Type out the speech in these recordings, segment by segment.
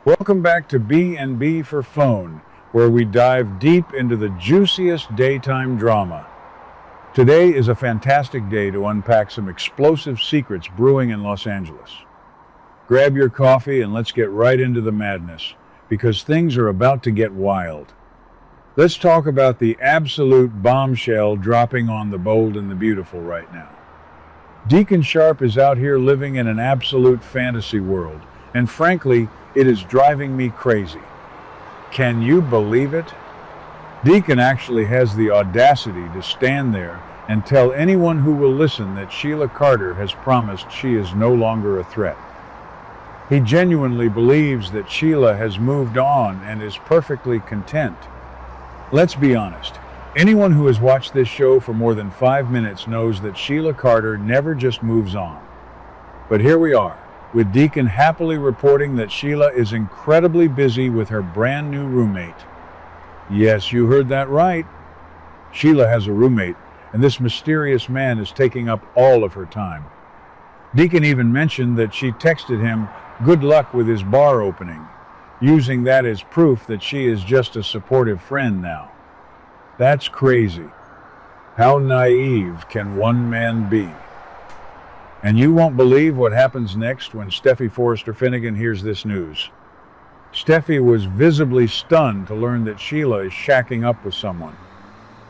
Welcome back to B&B for Phone, where we dive deep into the juiciest daytime drama. Today is a fantastic day to unpack some explosive secrets brewing in Los Angeles. Grab your coffee and let's get right into the madness, because things are about to get wild. Let's talk about the absolute bombshell dropping on the bold and the beautiful right now. Deacon Sharp is out here living in an absolute fantasy world, and frankly, it is driving me crazy. Can you believe it? Deacon actually has the audacity to stand there and tell anyone who will listen that Sheila Carter has promised she is no longer a threat. He genuinely believes that Sheila has moved on and is perfectly content. Let's be honest. Anyone who has watched this show for more than 5 minutes knows that Sheila Carter never just moves on. But here we are, with Deacon happily reporting that Sheila is incredibly busy with her brand new roommate. Yes, you heard that right. Sheila has a roommate, and this mysterious man is taking up all of her time. Deacon even mentioned that she texted him good luck with his bar opening, using that as proof that she is just a supportive friend now. That's crazy. How naive can one man be? And you won't believe what happens next when Steffi Forrester Finnegan hears this news. Steffi was visibly stunned to learn that Sheila is shacking up with someone.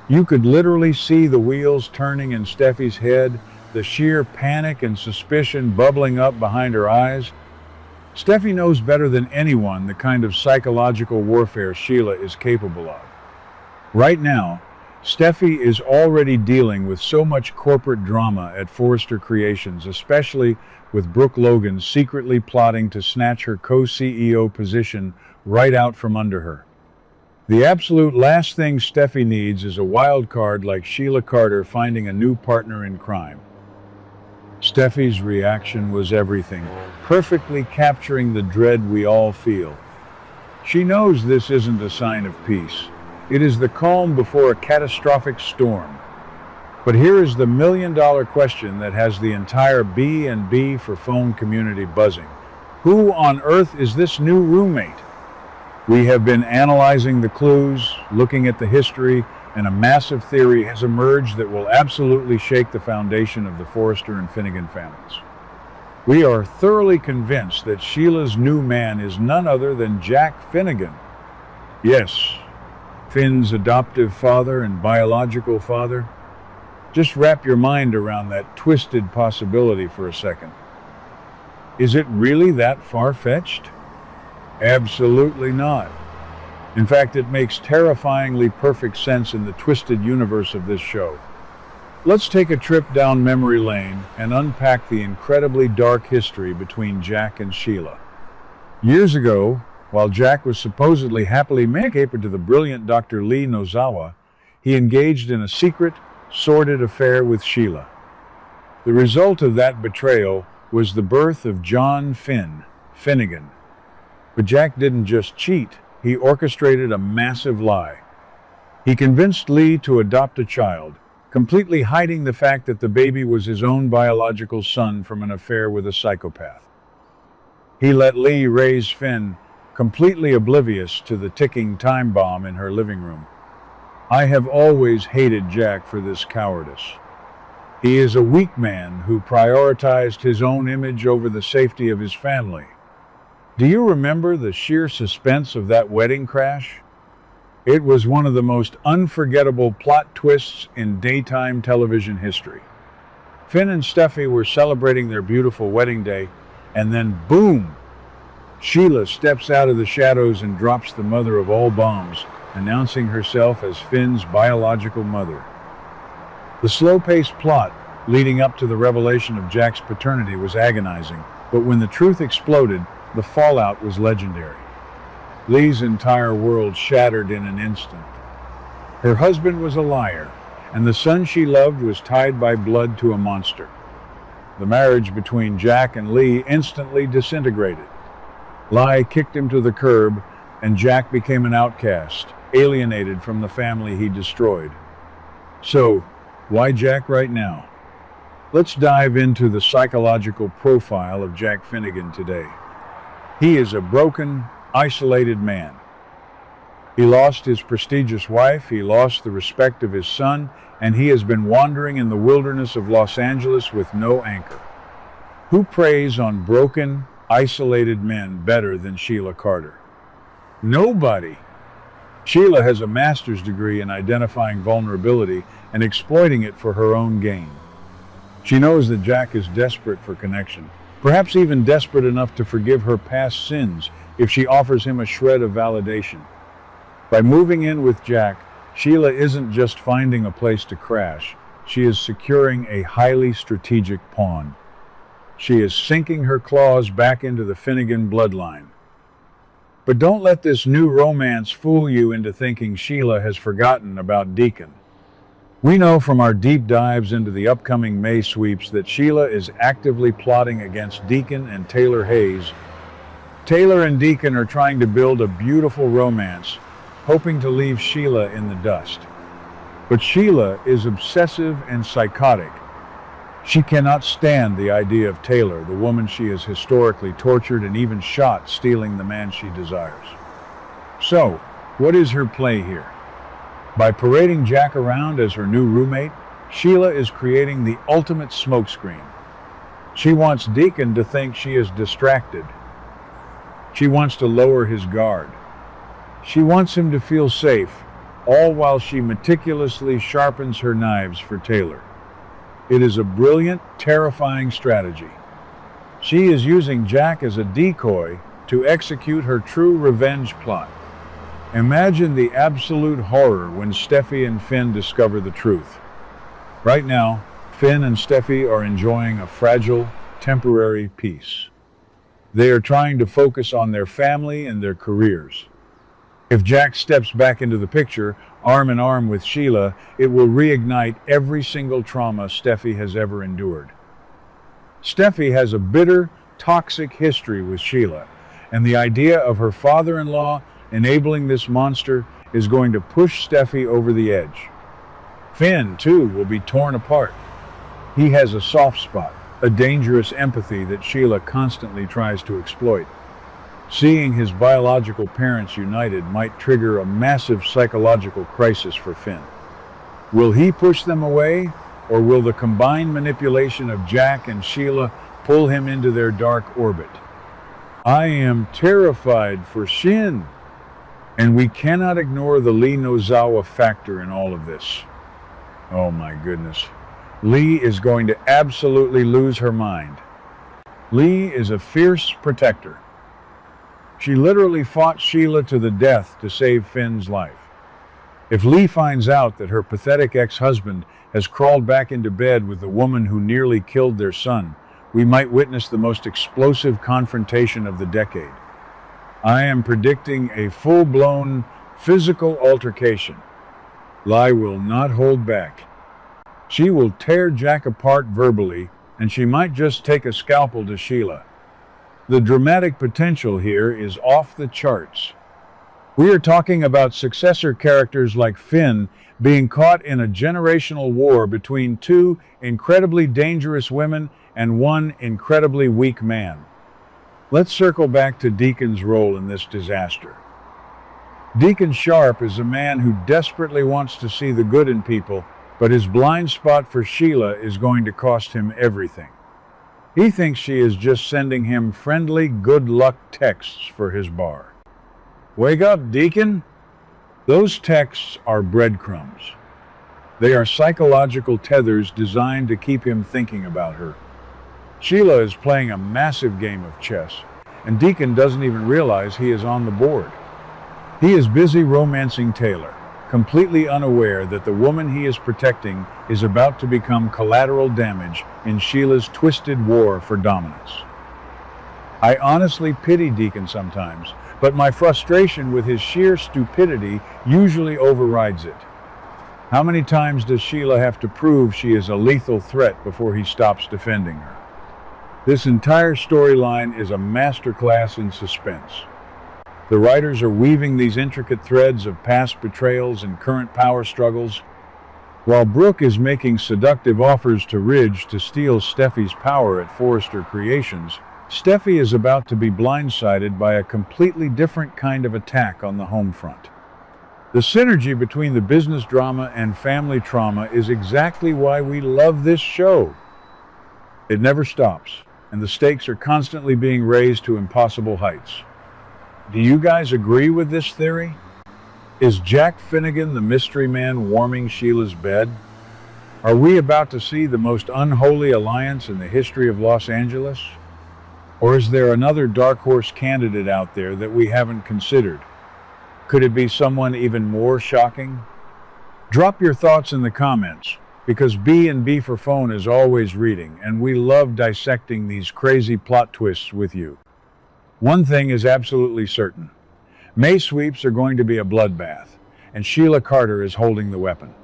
You could literally see the wheels turning in Steffi's head, the sheer panic and suspicion bubbling up behind her eyes. Steffi knows better than anyone the kind of psychological warfare Sheila is capable of. Right now, Steffi is already dealing with so much corporate drama at Forrester Creations, especially with Brooke Logan secretly plotting to snatch her co-CEO position right out from under her. The absolute last thing Steffi needs is a wild card like Sheila Carter finding a new partner in crime. Steffi's reaction was everything, perfectly capturing the dread we all feel. She knows this isn't a sign of peace. It is the calm before a catastrophic storm. But here is the million-dollar question that has the entire B&B for Phone community buzzing. Who on earth is this new roommate? We have been analyzing the clues, looking at the history, and a massive theory has emerged that will absolutely shake the foundation of the Forrester and Finnegan families. We are thoroughly convinced that Sheila's new man is none other than Jack Finnegan. Yes, Finn's adoptive father and biological father. Just wrap your mind around that twisted possibility for a second. Is it really that far-fetched? Absolutely not. In fact, it makes terrifyingly perfect sense in the twisted universe of this show. Let's take a trip down memory lane and unpack the incredibly dark history between Jack and Sheila. Years ago, while Jack was supposedly happily married to the brilliant Dr. Lee Nozawa, he engaged in a secret, sordid affair with Sheila. The result of that betrayal was the birth of John Finnegan. But Jack didn't just cheat, he orchestrated a massive lie. He convinced Lee to adopt a child, completely hiding the fact that the baby was his own biological son from an affair with a psychopath. He let Lee raise Finn, completely oblivious to the ticking time bomb in her living room. I have always hated Jack for this cowardice. He is a weak man who prioritized his own image over the safety of his family. Do you remember the sheer suspense of that wedding crash? It was one of the most unforgettable plot twists in daytime television history. Finn and Steffi were celebrating their beautiful wedding day, and then boom! Sheila steps out of the shadows and drops the mother of all bombs, announcing herself as Finn's biological mother. The slow-paced plot leading up to the revelation of Jack's paternity was agonizing, but when the truth exploded, the fallout was legendary. Lee's entire world shattered in an instant. Her husband was a liar, and the son she loved was tied by blood to a monster. The marriage between Jack and Lee instantly disintegrated. Lie kicked him to the curb, and Jack became an outcast, alienated from the family he destroyed. So, why Jack right now? Let's dive into the psychological profile of Jack Finnegan today. He is a broken, isolated man. He lost his prestigious wife, he lost the respect of his son, and he has been wandering in the wilderness of Los Angeles with no anchor. Who preys on broken, isolated men better than Sheila Carter? Nobody. Sheila has a master's degree in identifying vulnerability and exploiting it for her own gain. She knows that Jack is desperate for connection, perhaps even desperate enough to forgive her past sins if she offers him a shred of validation. By moving in with Jack, Sheila isn't just finding a place to crash, she is securing a highly strategic pawn. She is sinking her claws back into the Finnegan bloodline. But don't let this new romance fool you into thinking Sheila has forgotten about Deacon. We know from our deep dives into the upcoming May sweeps that Sheila is actively plotting against Deacon and Taylor Hayes. Taylor and Deacon are trying to build a beautiful romance, hoping to leave Sheila in the dust. But Sheila is obsessive and psychotic. She cannot stand the idea of Taylor, the woman she has historically tortured and even shot, stealing the man she desires. So, what is her play here? By parading Jack around as her new roommate, Sheila is creating the ultimate smokescreen. She wants Deacon to think she is distracted. She wants to lower his guard. She wants him to feel safe, all while she meticulously sharpens her knives for Taylor. It is a brilliant, terrifying strategy. She is using Jack as a decoy to execute her true revenge plot. Imagine the absolute horror when Steffi and Finn discover the truth. Right now, Finn and Steffi are enjoying a fragile, temporary peace. They are trying to focus on their family and their careers. If Jack steps back into the picture, arm in arm with Sheila, it will reignite every single trauma Steffi has ever endured. Steffi has a bitter, toxic history with Sheila, and the idea of her father-in-law enabling this monster is going to push Steffi over the edge. Finn, too, will be torn apart. He has a soft spot, a dangerous empathy that Sheila constantly tries to exploit. Seeing his biological parents united might trigger a massive psychological crisis for Finn. Will he push them away, or will the combined manipulation of Jack and Sheila pull him into their dark orbit? I am terrified for Shin, and we cannot ignore the Lee Nozawa factor in all of this. Oh my goodness. Lee is going to absolutely lose her mind. Lee is a fierce protector. She literally fought Sheila to the death to save Finn's life. If Lee finds out that her pathetic ex-husband has crawled back into bed with the woman who nearly killed their son, we might witness the most explosive confrontation of the decade. I am predicting a full-blown physical altercation. Lee will not hold back. She will tear Jack apart verbally, and she might just take a scalpel to Sheila. The dramatic potential here is off the charts. We are talking about successor characters like Finn being caught in a generational war between two incredibly dangerous women and one incredibly weak man. Let's circle back to Deacon's role in this disaster. Deacon Sharp is a man who desperately wants to see the good in people, but his blind spot for Sheila is going to cost him everything. He thinks she is just sending him friendly good luck texts for his bar. Wake up, Deacon! Those texts are breadcrumbs. They are psychological tethers designed to keep him thinking about her. Sheila is playing a massive game of chess, and Deacon doesn't even realize he is on the board. He is busy romancing Taylor, completely unaware that the woman he is protecting is about to become collateral damage in Sheila's twisted war for dominance. I honestly pity Deacon sometimes, but my frustration with his sheer stupidity usually overrides it. How many times does Sheila have to prove she is a lethal threat before he stops defending her? This entire storyline is a masterclass in suspense. The writers are weaving these intricate threads of past betrayals and current power struggles, while Brooke is making seductive offers to Ridge to steal Steffi's power at Forrester Creations. Steffi is about to be blindsided by a completely different kind of attack on the home front. The synergy between the business drama and family trauma is exactly why we love this show. It never stops, and the stakes are constantly being raised to impossible heights. Do you guys agree with this theory? Is Jack Finnegan the mystery man warming Sheila's bed? Are we about to see the most unholy alliance in the history of Los Angeles? Or is there another dark horse candidate out there that we haven't considered? Could it be someone even more shocking? Drop your thoughts in the comments, because B&B for Phone is always reading, and we love dissecting these crazy plot twists with you. One thing is absolutely certain. May sweeps are going to be a bloodbath, and Sheila Carter is holding the weapon.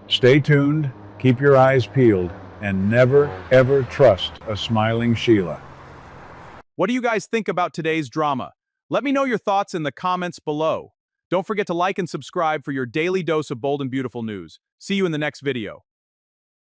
Stay tuned, keep your eyes peeled, and never, ever trust a smiling Sheila. What do you guys think about today's drama? Let me know your thoughts in the comments below. Don't forget to like and subscribe for your daily dose of bold and beautiful news. See you in the next video.